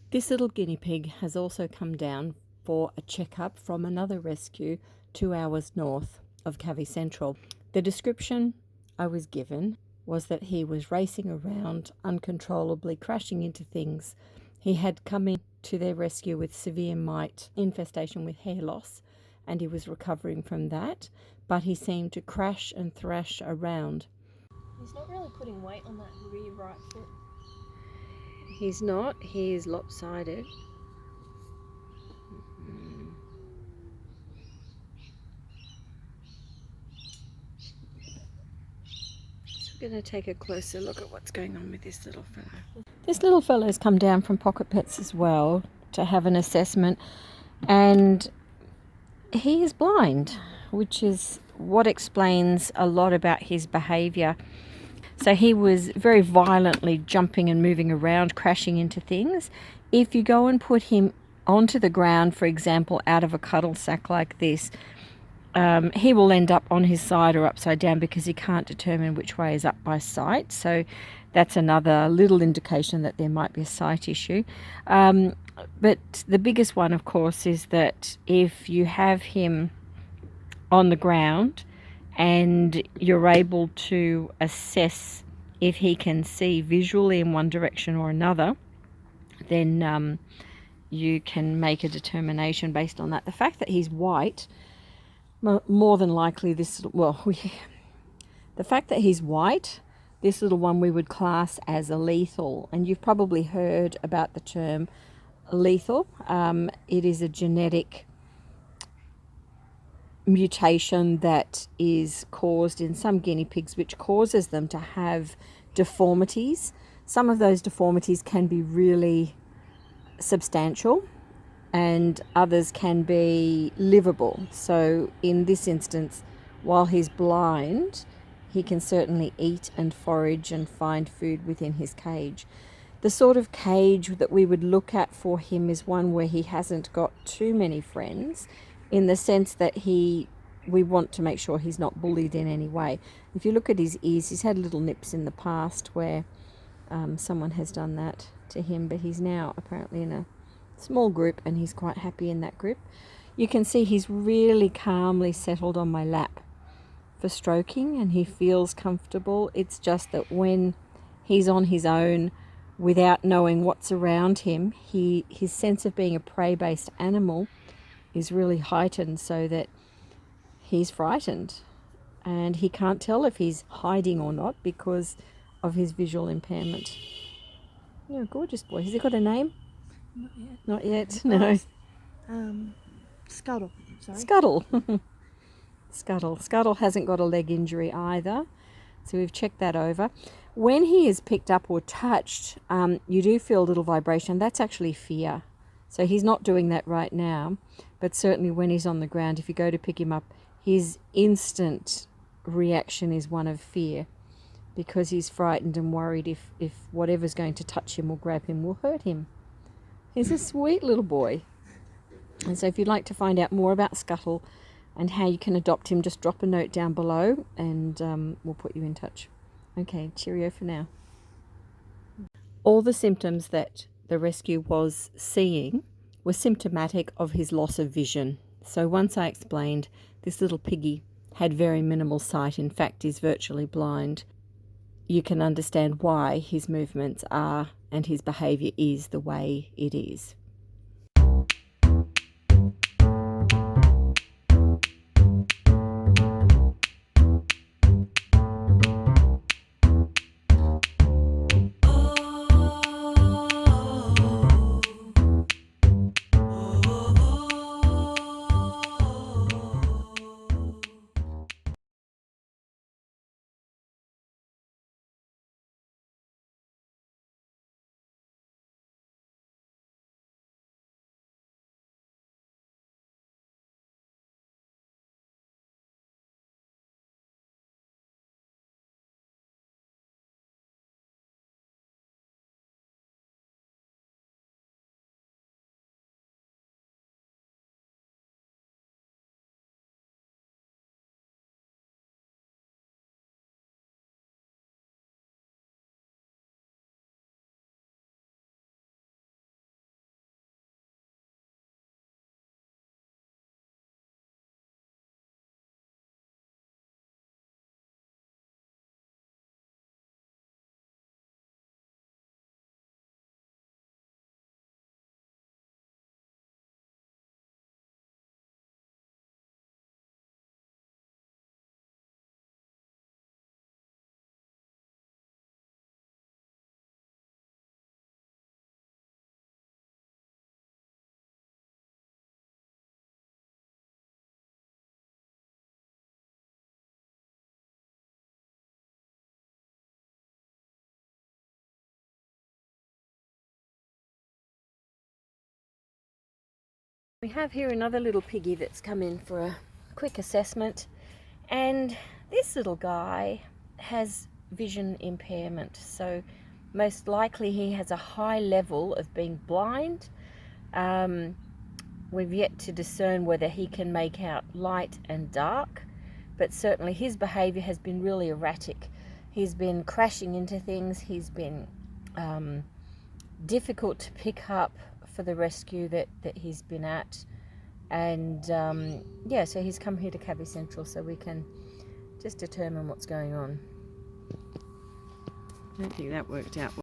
This little guinea pig has also come down for a checkup from another rescue 2 hours north of Cavy Central. The description I was given was that he was racing around uncontrollably, crashing into things. He had come in to their rescue with severe mite infestation with hair loss, and he was recovering from that, but he seemed to crash and thrash around. He's not really putting weight on that rear right foot. He's not, he is lopsided. We're going to take a closer look at what's going on with this little fellow. This little fellow's come down from Pocket Pets as well to have an assessment, and he is blind, which is what explains a lot about his behaviour. So he was very violently jumping and moving around, crashing into things. If you go and put him onto the ground, for example, out of a cuddle sack like this, he will end up on his side or upside down because he can't determine which way is up by sight. So that's another little indication that there might be a sight issue. But the biggest one, of course, is that if you have him on the ground and you're able to assess if he can see visually in one direction or another, then you can make a determination based on that. The fact that he's white, more than likely the fact that he's white, this little one we would class as a lethal, and you've probably heard about the term lethal. It is a genetic mutation that is caused in some guinea pigs, which causes them to have deformities. Some of those deformities can be really substantial, and others can be livable. So in this instance, while he's blind, he can certainly eat and forage and find food within his cage. The sort of cage that we would look at for him is one where he hasn't got too many friends, in the sense that we want to make sure he's not bullied in any way. If you look at his ears, he's had little nips in the past where someone has done that to him, but he's now apparently in a small group and he's quite happy in that group. You can see he's really calmly settled on my lap for stroking, and he feels comfortable. It's just that when he's on his own without knowing what's around him, his sense of being a prey-based animal is really heightened, so that he's frightened and he can't tell if he's hiding or not because of his visual impairment. You're a gorgeous boy. Has he got a name? Not yet. Not yet, no. Scuttle. Sorry. Scuttle. Scuttle hasn't got a leg injury either, so we've checked that over. When he is picked up or touched, you do feel a little vibration. That's actually fear. So he's not doing that right now, but certainly when he's on the ground, if you go to pick him up, his instant reaction is one of fear, because he's frightened and worried if whatever's going to touch him or grab him will hurt him. He's a sweet little boy. And so if you'd like to find out more about Scuttle and how you can adopt him, just drop a note down below and we'll put you in touch. Okay, cheerio for now. All the symptoms that the rescue was seeing were symptomatic of his loss of vision. So once I explained, this little piggy had very minimal sight, in fact is virtually blind, you can understand why his movements are and his behaviour is the way it is. We have here another little piggy that's come in for a quick assessment, and this little guy has vision impairment, so most likely he has a high level of being blind. We've yet to discern whether he can make out light and dark, but certainly his behaviour has been really erratic. He's been crashing into things, he's been difficult to pick up for the rescue that he's been at, and yeah, so he's come here to Cavy Central so we can just determine what's going on. I don't think that worked out well.